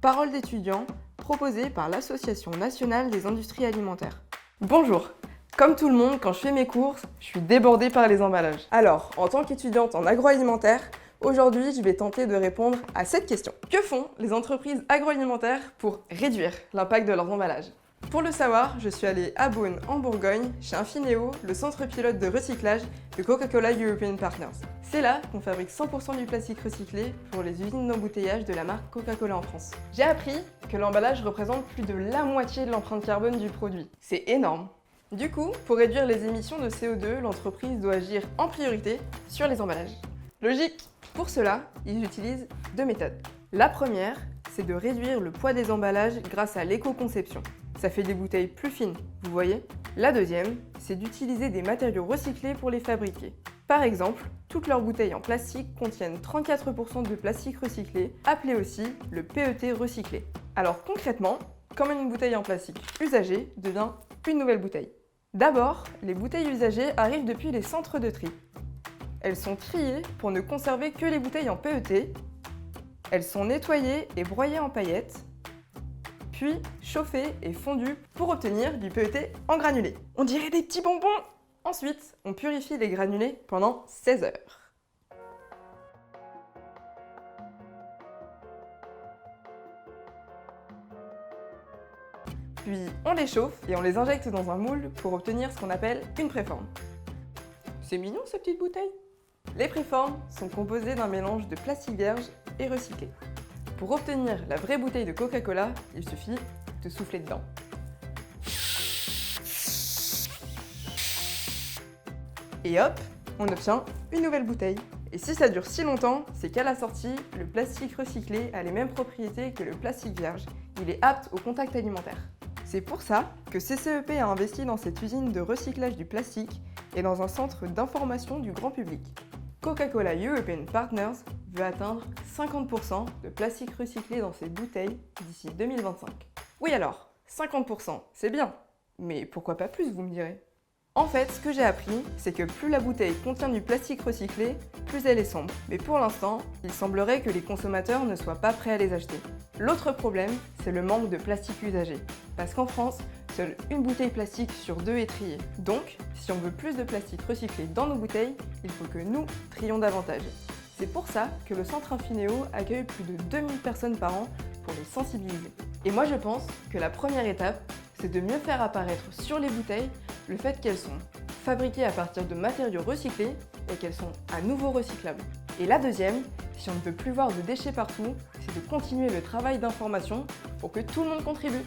Parole d'étudiant, proposée par l'Association nationale des industries alimentaires. Bonjour! Comme tout le monde, quand je fais mes courses, je suis débordée par les emballages. Alors, en tant qu'étudiante en agroalimentaire, aujourd'hui, je vais tenter de répondre à cette question. Que font les entreprises agroalimentaires pour réduire l'impact de leurs emballages? Pour le savoir, je suis allée à Beaune, en Bourgogne, chez Infinéo, le centre pilote de recyclage de Coca-Cola European Partners. C'est là qu'on fabrique 100% du plastique recyclé pour les usines d'embouteillage de la marque Coca-Cola en France. J'ai appris que l'emballage représente plus de la moitié de l'empreinte carbone du produit. C'est énorme! Du coup, pour réduire les émissions de CO2, l'entreprise doit agir en priorité sur les emballages. Logique! Pour cela, ils utilisent deux méthodes. La première, c'est de réduire le poids des emballages grâce à l'éco-conception. Ça fait des bouteilles plus fines, vous voyez? La deuxième, c'est d'utiliser des matériaux recyclés pour les fabriquer. Par exemple, toutes leurs bouteilles en plastique contiennent 34% de plastique recyclé, appelé aussi le PET recyclé. Alors concrètement, comment une bouteille en plastique usagée devient une nouvelle bouteille? D'abord, les bouteilles usagées arrivent depuis les centres de tri. Elles sont triées pour ne conserver que les bouteilles en PET. Elles sont nettoyées et broyées en paillettes, puis chauffées et fondues pour obtenir du PET en granulés. On dirait des petits bonbons! Ensuite, on purifie les granulés pendant 16 heures. Puis on les chauffe et on les injecte dans un moule pour obtenir ce qu'on appelle une préforme. C'est mignon ces petites bouteilles! Les préformes sont composées d'un mélange de plastique vierge et recyclé. Pour obtenir la vraie bouteille de Coca-Cola, il suffit de souffler dedans. Et hop, on obtient une nouvelle bouteille. Et si ça dure si longtemps, c'est qu'à la sortie, le plastique recyclé a les mêmes propriétés que le plastique vierge. Il est apte au contact alimentaire. C'est pour ça que CCEP a investi dans cette usine de recyclage du plastique et dans un centre d'information du grand public. Coca-Cola European Partners veut atteindre 50% de plastique recyclé dans ses bouteilles d'ici 2025. Oui alors, 50%, c'est bien, mais pourquoi pas plus, vous me direz? En fait, ce que j'ai appris, c'est que plus la bouteille contient du plastique recyclé, plus elle est sombre. Mais pour l'instant, il semblerait que les consommateurs ne soient pas prêts à les acheter. L'autre problème, c'est le manque de plastique usagé. Parce qu'en France, seule une bouteille plastique sur deux est triée. Donc, si on veut plus de plastique recyclé dans nos bouteilles, il faut que nous trions davantage. C'est pour ça que le centre Infinéo accueille plus de 2000 personnes par an pour les sensibiliser. Et moi je pense que la première étape, c'est de mieux faire apparaître sur les bouteilles le fait qu'elles sont fabriquées à partir de matériaux recyclés et qu'elles sont à nouveau recyclables. Et la deuxième, si on ne veut plus voir de déchets partout, c'est de continuer le travail d'information pour que tout le monde contribue.